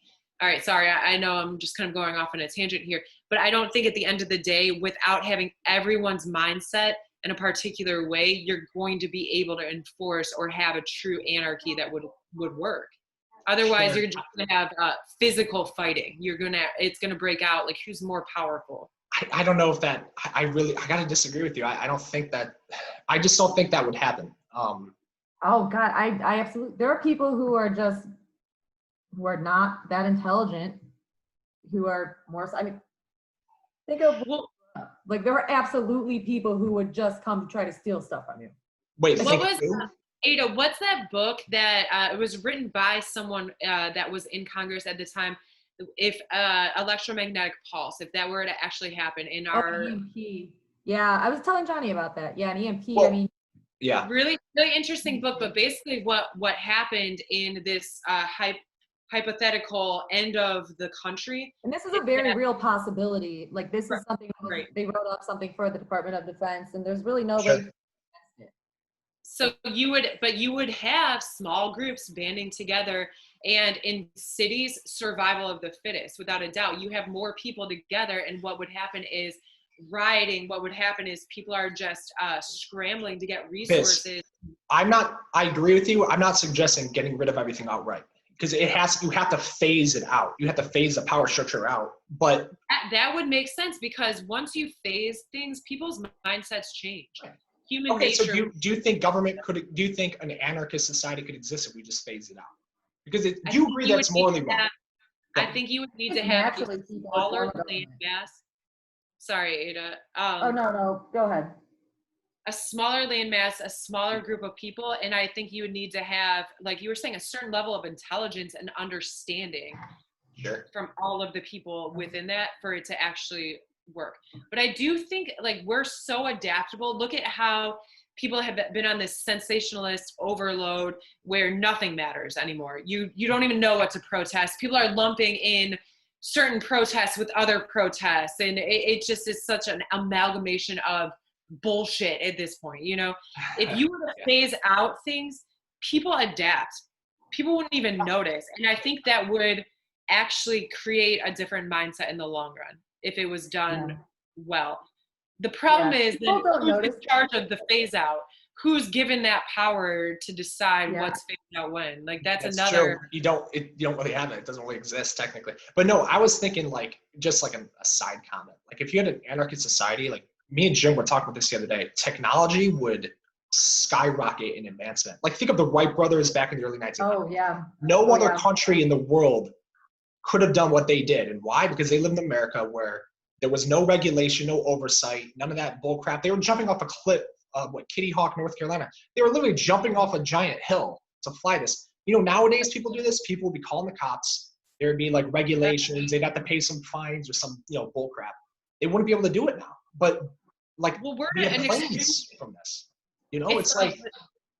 [SPEAKER 1] all right, sorry, I know I'm just kind of going off on a tangent here, but I don't think at the end of the day, without having everyone's mindset in a particular way, you're going to be able to enforce or have a true anarchy that would work. Otherwise, you're just going to have physical fighting. It's going to break out, like who's more powerful.
[SPEAKER 2] I don't know if that, I got to disagree with you. I don't think that, I just don't think that would happen.
[SPEAKER 3] Oh God, I absolutely, there are people who are not that intelligent, who are more, I mean, think of, like there are absolutely people who would just come to try to steal stuff from you.
[SPEAKER 2] Wait,
[SPEAKER 1] Ada, what's that book that it was written by someone that was in Congress at the time? If electromagnetic pulse, if that were to actually happen in our
[SPEAKER 3] EMP. Yeah, I was telling Johnny about that. Yeah, an EMP.
[SPEAKER 2] Well,
[SPEAKER 3] I mean,
[SPEAKER 2] yeah,
[SPEAKER 1] really interesting book. But basically, what happened in this hypothetical end of the country,
[SPEAKER 3] and this is a very real possibility. Like this is something they wrote up something for the Department of Defense, and there's really no way.
[SPEAKER 1] So you would have small groups banding together, and in cities, survival of the fittest, without a doubt. You have more people together, and what would happen is rioting. What would happen is people are just scrambling to get resources.
[SPEAKER 2] I agree with you. I'm not suggesting getting rid of everything outright, because you have to phase it out. You have to phase the power structure out. But
[SPEAKER 1] that would make sense, because once you phase things, people's mindsets change. human
[SPEAKER 2] Okay, so
[SPEAKER 1] nature.
[SPEAKER 2] do you think do you think an anarchist society could exist if we just phase it out? Because do
[SPEAKER 1] I
[SPEAKER 2] you
[SPEAKER 1] think
[SPEAKER 2] agree
[SPEAKER 1] you
[SPEAKER 2] that's
[SPEAKER 1] would need
[SPEAKER 2] morally
[SPEAKER 1] to
[SPEAKER 2] wrong?
[SPEAKER 1] have- I think you would need to have a
[SPEAKER 3] Naturally, people would
[SPEAKER 1] smaller
[SPEAKER 3] form a
[SPEAKER 1] land
[SPEAKER 3] government.
[SPEAKER 1] mass. Sorry, Ada.
[SPEAKER 3] Oh, no, go ahead.
[SPEAKER 1] A smaller land mass, a smaller group of people, and I think you would need to have, like you were saying, a certain level of intelligence and understanding
[SPEAKER 2] Sure.
[SPEAKER 1] from all of the people within that for it to actually work. But I do think like we're so adaptable. Look at how people have been on this sensationalist overload where nothing matters anymore. You don't even know what to protest. People are lumping in certain protests with other protests, and it just is such an amalgamation of bullshit at this point. You know, if you were to phase out things, people adapt. People wouldn't even notice, and I think that would actually create a different mindset in the long run if it was done well. The problem is then who's in charge of the phase out? Who's given that power to decide what's phased out when? Like that's another.
[SPEAKER 2] True. You don't really have it. It doesn't really exist technically. But no, I was thinking like just like a side comment. Like if you had an anarchist society, like me and Jim were talking about this the other day, technology would skyrocket in advancement. Like think of the Wright brothers back in the early 1900s.
[SPEAKER 3] Oh yeah.
[SPEAKER 2] No other country in the world could have done what they did. And why? Because they lived in America where there was no regulation, no oversight, none of that bull crap. They were jumping off a cliff, Kitty Hawk, North Carolina. They were literally jumping off a giant hill to fly this. You know, nowadays people do this. People would be calling the cops. There would be like regulations. They'd have to pay some fines or some, bull crap. They wouldn't be able to do it now. But like,
[SPEAKER 1] we're
[SPEAKER 2] we have
[SPEAKER 1] an
[SPEAKER 2] planes from this. It's like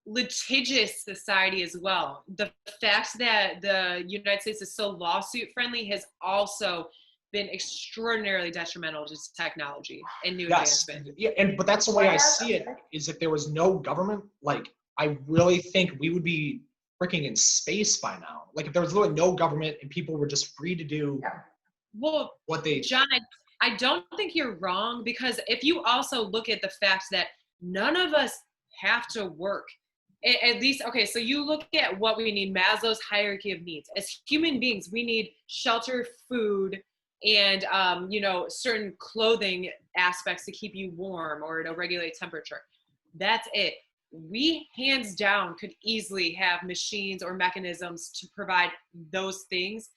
[SPEAKER 1] litigious society as well. The fact that the United States is so lawsuit friendly has also been extraordinarily detrimental to technology and new advancement.
[SPEAKER 2] Yeah, but that's the way I see it, is if there was no government, like I really think we would be freaking in space by now. Like if there was really no government and people were just free to do what they
[SPEAKER 1] John, I don't think you're wrong, because if you also look at the fact that none of us have to work, at least, okay, so you look at what we need, Maslow's hierarchy of needs. As human beings, we need shelter, food, and certain clothing aspects to keep you warm or to regulate temperature. That's it. We hands down could easily have machines or mechanisms to provide those things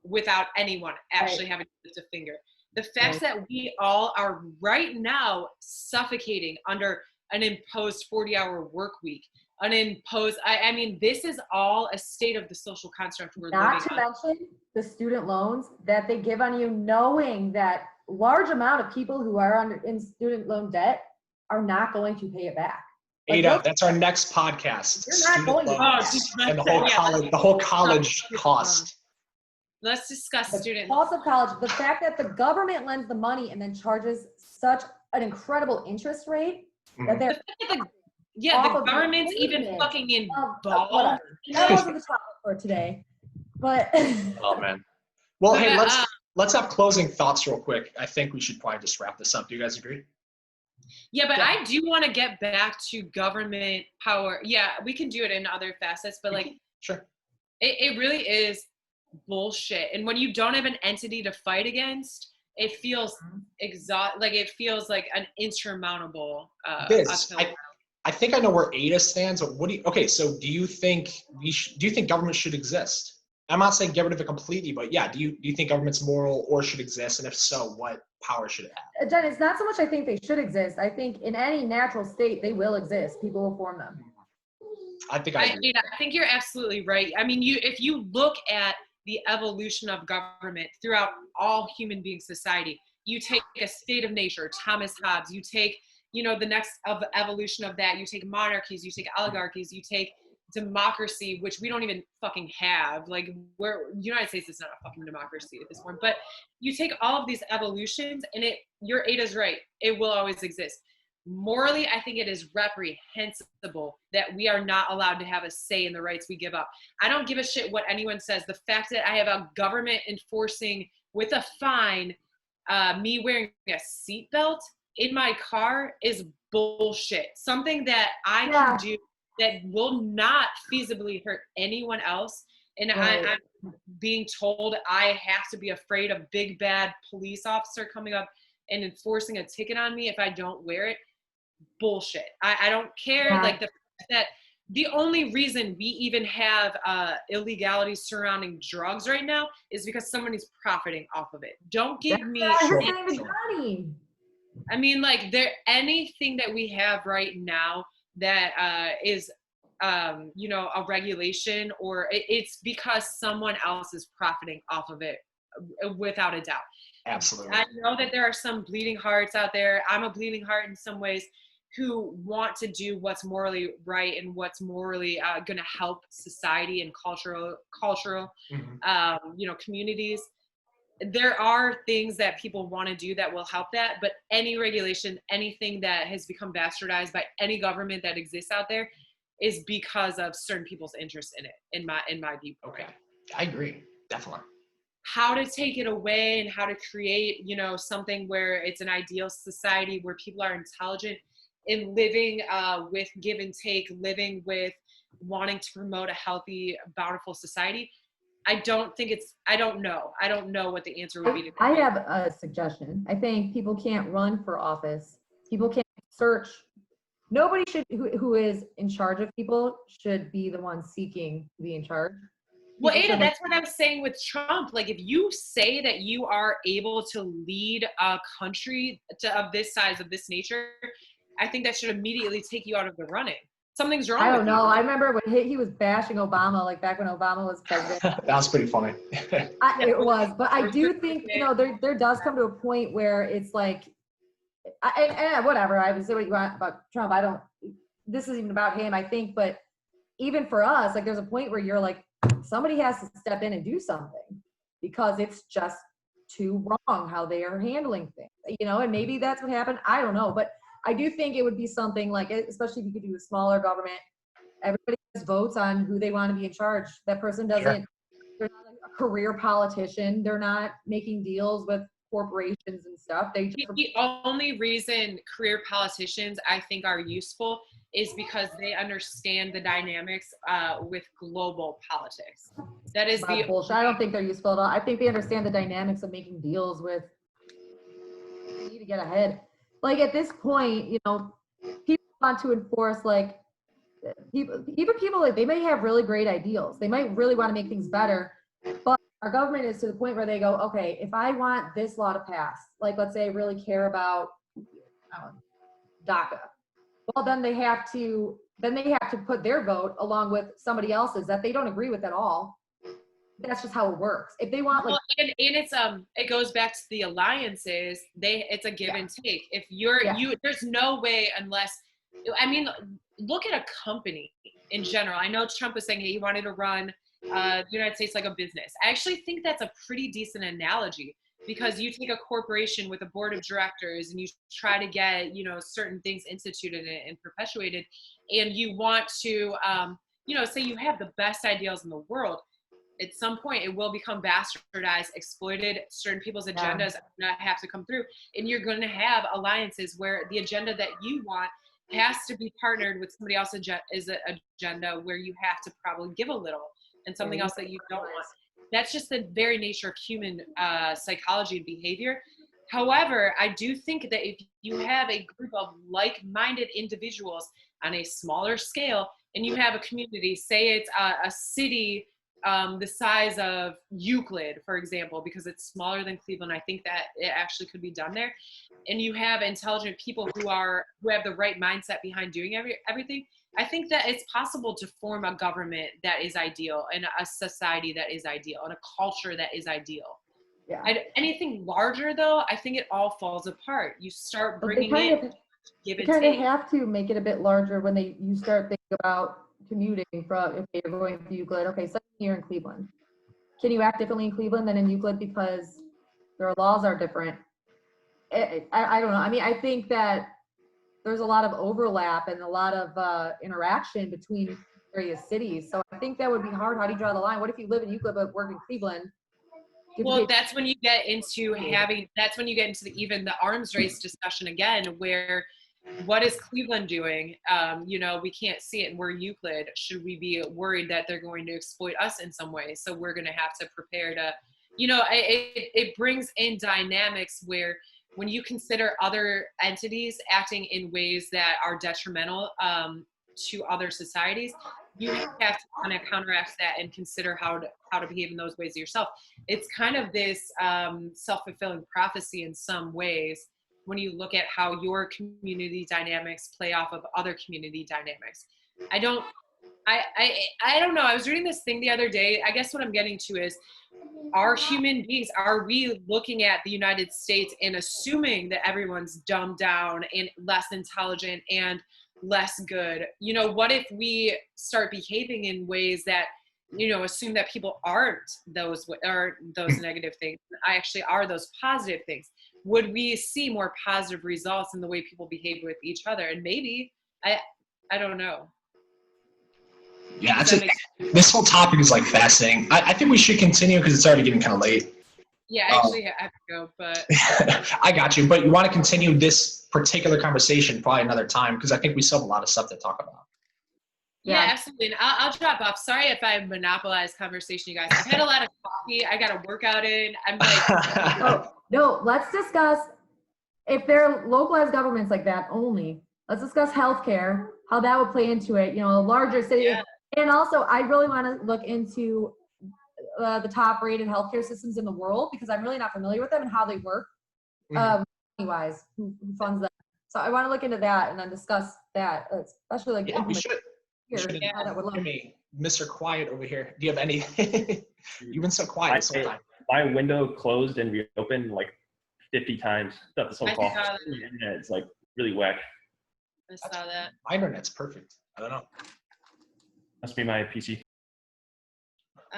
[SPEAKER 1] without anyone actually having to lift a finger. The fact that we all are right now suffocating under an imposed 40-hour work week, I mean, this is all a state of the social construct we're living in.
[SPEAKER 3] Not to mention the student loans that they give on you, knowing that large amount of people who are in student loan debt are not going to pay it back. Like,
[SPEAKER 2] Ada, that's our next podcast.
[SPEAKER 3] You're not going
[SPEAKER 2] to. And the whole college cost.
[SPEAKER 1] Let's discuss student
[SPEAKER 3] cost of college. The fact that the government lends the money and then charges such an incredible interest rate that they're
[SPEAKER 1] the government's even fucking involved.
[SPEAKER 3] That wasn't the topic for today, but
[SPEAKER 2] oh man. Well, hey, let's have closing thoughts real quick. I think we should probably just wrap this up. Do you guys agree?
[SPEAKER 1] Yeah, but I do want to get back to government power. Yeah, we can do it in other facets, but like,
[SPEAKER 2] sure,
[SPEAKER 1] it really is bullshit. And when you don't have an entity to fight against, it feels it feels like an insurmountable.
[SPEAKER 2] I think I know where Ada stands, but so do you think government should exist? I'm not saying get rid of it completely, but yeah, do you think government's moral or should exist? And if so, what power should it have?
[SPEAKER 3] Jen, it's not so much I think they should exist. I think in any natural state, they will exist. People will form them.
[SPEAKER 2] I think I agree.
[SPEAKER 1] I think you're absolutely right. I mean, if you look at the evolution of government throughout all human being society, you take a state of nature, Thomas Hobbes, you take the next evolution of that, you take monarchies, you take oligarchies, you take democracy, which we don't even fucking have. Like, United States is not a fucking democracy at this point. But you take all of these evolutions, and Ada's right. It will always exist. Morally, I think it is reprehensible that we are not allowed to have a say in the rights we give up. I don't give a shit what anyone says. The fact that I have a government enforcing with a fine me wearing a seatbelt in my car is bullshit. Something that I can do that will not feasibly hurt anyone else. And I'm being told I have to be afraid of big bad police officer coming up and enforcing a ticket on me if I don't wear it. bullshit. I don't care.
[SPEAKER 3] Yeah.
[SPEAKER 1] Like that the only reason we even have illegalities surrounding drugs right now is because somebody's profiting off of it. Don't give me
[SPEAKER 3] You're
[SPEAKER 2] Sure.
[SPEAKER 3] saying the money.
[SPEAKER 1] I mean, like anything that we have right now that is, you know, a regulation or it's because someone else is profiting off of it, without a doubt.
[SPEAKER 2] Absolutely.
[SPEAKER 1] I know that there are some bleeding hearts out there. I'm a bleeding heart in some ways, who want to do what's morally right and what's morally going to help society and cultural, you know, communities. There are things that people want to do that will help that, but any regulation, anything that has become bastardized by any government that exists out there is because of certain people's interest in it, in my viewpoint.
[SPEAKER 2] Okay. I agree. Definitely.
[SPEAKER 1] How to take it away and how to create, you know, something where it's an ideal society where people are intelligent in living with give and take, living with wanting to promote a healthy, bountiful society. I don't know. I don't know what the answer would be to that.
[SPEAKER 3] I have a suggestion. I think people can't run for office. People can't search. Nobody should, who is in charge of people should be the one seeking to be in charge.
[SPEAKER 1] Well,
[SPEAKER 3] People
[SPEAKER 1] Ada,
[SPEAKER 3] should,
[SPEAKER 1] that's what I was saying with Trump. Like, if you say that you are able to lead a country of this size, of this nature, I think that should immediately take you out of the running. Something's wrong
[SPEAKER 3] I
[SPEAKER 1] with
[SPEAKER 3] don't
[SPEAKER 1] you.
[SPEAKER 3] know. I remember when he was bashing Obama, like back when Obama was president.
[SPEAKER 2] That was pretty funny.
[SPEAKER 3] It was, but I do think, you know, there does come to a point where it's like, and whatever, I would say what you want about Trump. This isn't even about him, I think, but even for us, like there's a point where you're like, somebody has to step in and do something because it's just too wrong how they are handling things, you know, and maybe that's what happened. I don't know, but I do think it would be something like, especially if you could do a smaller government, everybody just votes on who they want to be in charge. That person doesn't,
[SPEAKER 2] Sure.
[SPEAKER 3] They're not a career politician. They're not making deals with corporations and stuff. They just,
[SPEAKER 1] The only reason career politicians I think are useful is because they understand the dynamics with global politics. That is the
[SPEAKER 3] bullshit. I don't think they're useful at all. I think they understand the dynamics of making deals with, you need to get ahead. Like at this point, you know, people want to enforce like, people like, they may have really great ideals. They might really want to make things better, but our government is to the point where they go, okay, if I want this law to pass, like let's say I really care about DACA, well then they have to put their vote along with somebody else's that they don't agree with at all. That's just how it works. If they want, like,
[SPEAKER 1] well, and it's it goes back to the alliances. It's a give and take. If you're there's no way unless, I mean, look at a company in general. I know Trump was saying he wanted to run the United States like a business. I actually think that's a pretty decent analogy, because you take a corporation with a board of directors and you try to get, you know, certain things instituted and perpetuated, and you want to, you know, say you have the best ideals in the world. At some point, it will become bastardized, exploited. Certain people's agendas not have to come through, and you're going to have alliances where the agenda that you want has to be partnered with somebody else's agenda, where you have to probably give a little, and something else that you don't want. That's just the very nature of human psychology and behavior. However, I do think that if you have a group of like-minded individuals on a smaller scale, and you have a community, say it's a city the size of Euclid, for example, because it's smaller than Cleveland, I think that it actually could be done there. And you have intelligent people who have the right mindset behind doing everything. I think that it's possible to form a government that is ideal, and a society that is ideal, and a culture that is ideal.
[SPEAKER 3] yeah.
[SPEAKER 1] Anything larger, though, I think it all falls apart. You start bringing in give and
[SPEAKER 3] kind of
[SPEAKER 1] take.
[SPEAKER 3] have to make it a bit larger when you start thinking about commuting from, if you're going to Euclid. Okay, so you're in Cleveland. Can you act differently in Cleveland than in Euclid because their laws are different? I don't know. I mean, I think that there's a lot of overlap and a lot of interaction between various cities. So I think that would be hard. How do you draw the line? What if you live in Euclid but work in Cleveland?
[SPEAKER 1] Well, that's when you get into even the arms race discussion again, where what is Cleveland doing? You know, we can't see it, and we're Euclid. Should we be worried that they're going to exploit us in some way? So we're going to have to prepare to, you know, it brings in dynamics where when you consider other entities acting in ways that are detrimental to other societies, you have to kind of counteract that and consider how to behave in those ways yourself. It's kind of this self-fulfilling prophecy in some ways when you look at how your community dynamics play off of other community dynamics. I don't know. I was reading this thing the other day. I guess what I'm getting to is, are human beings, are we looking at the United States and assuming that everyone's dumbed down and less intelligent and less good? You know, what if we start behaving in ways that, you know, assume that people aren't those negative things, actually are those positive things? Would we see more positive results in the way people behave with each other? And maybe, I don't know.
[SPEAKER 2] Yeah, this whole topic is like fascinating. I think we should continue because it's already getting kind of late.
[SPEAKER 1] Yeah, actually, I have to go, but
[SPEAKER 2] I got you. But you want to continue this particular conversation probably another time because I think we still have a lot of stuff to talk about.
[SPEAKER 1] Yeah, absolutely. And I'll drop off. Sorry if I monopolized conversation, you guys. I've had a lot of coffee. I got a workout in. I'm like,
[SPEAKER 3] no, let's discuss, if they're localized governments like that only, let's discuss healthcare, how that would play into it, you know, a larger city.
[SPEAKER 1] Yeah.
[SPEAKER 3] And also, I really want to look into the top-rated healthcare systems in the world because I'm really not familiar with them and how they work, money-wise, who funds them. So I want to look into that and then discuss that, especially like
[SPEAKER 2] we should. Mr. Quiet over here. Do you have any? You've been so quiet this whole time.
[SPEAKER 4] My window closed and reopened like 50 times throughout this whole call. Yeah, it's like really whack.
[SPEAKER 1] I saw that.
[SPEAKER 2] My internet's perfect. I don't know.
[SPEAKER 4] Must be my PC.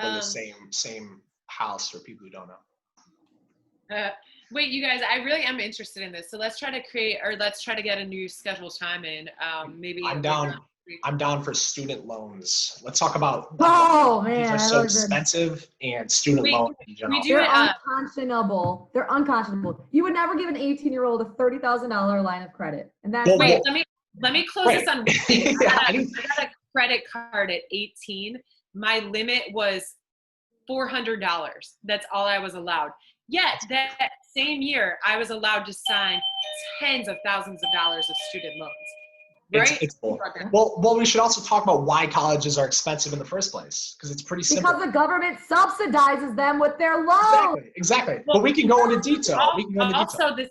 [SPEAKER 2] Or the same house for people who don't know.
[SPEAKER 1] Wait, you guys, I really am interested in this. So let's try to get a new scheduled time in. Maybe
[SPEAKER 2] I'm down for student loans. Let's talk about
[SPEAKER 3] man,
[SPEAKER 2] these are so expensive and student loans in general.
[SPEAKER 3] They're unconscionable. They're unconscionable. You would never give an 18-year-old a $30,000 line of credit. And that's
[SPEAKER 1] let me close this on one thing. I got a credit card at 18. My limit was $400. That's all I was allowed. Yet that same year, I was allowed to sign tens of thousands of dollars of student loans. Right?
[SPEAKER 2] It's cool. Well, we should also talk about why colleges are expensive in the first place, because it's pretty simple.
[SPEAKER 3] Because the government subsidizes them with their loans.
[SPEAKER 2] Exactly. Well, but we can go into detail.
[SPEAKER 1] Also, the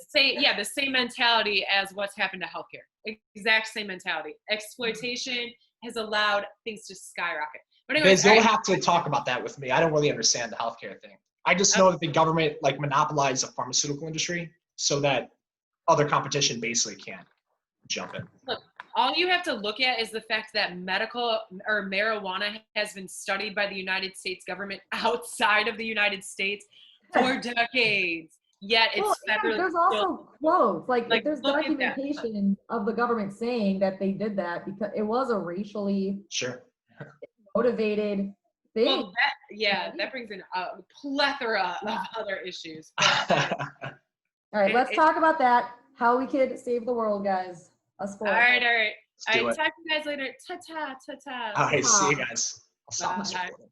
[SPEAKER 1] same mentality as what's happened to healthcare. Exact same mentality. Exploitation has allowed things to skyrocket. But anyways,
[SPEAKER 2] you don't have to talk about that with me. I don't really understand the healthcare thing. I just know that the government monopolized the pharmaceutical industry so that other competition basically can't jump in.
[SPEAKER 1] Look, all you have to look at is the fact that medical or marijuana has been studied by the United States government outside of the United States for decades. Yet it's federally.
[SPEAKER 3] There's also quotes, there's documentation of the government saying that they did that because it was a racially motivated thing.
[SPEAKER 1] Well, that brings in a plethora of other issues. But,
[SPEAKER 3] all right, let's talk about that. How we could save the world, guys. Us four.
[SPEAKER 1] All right. All right,
[SPEAKER 2] Let's do it.
[SPEAKER 1] Talk to you guys later. Ta-ta, ta-ta.
[SPEAKER 2] All right, see you guys. I'll stop this recording.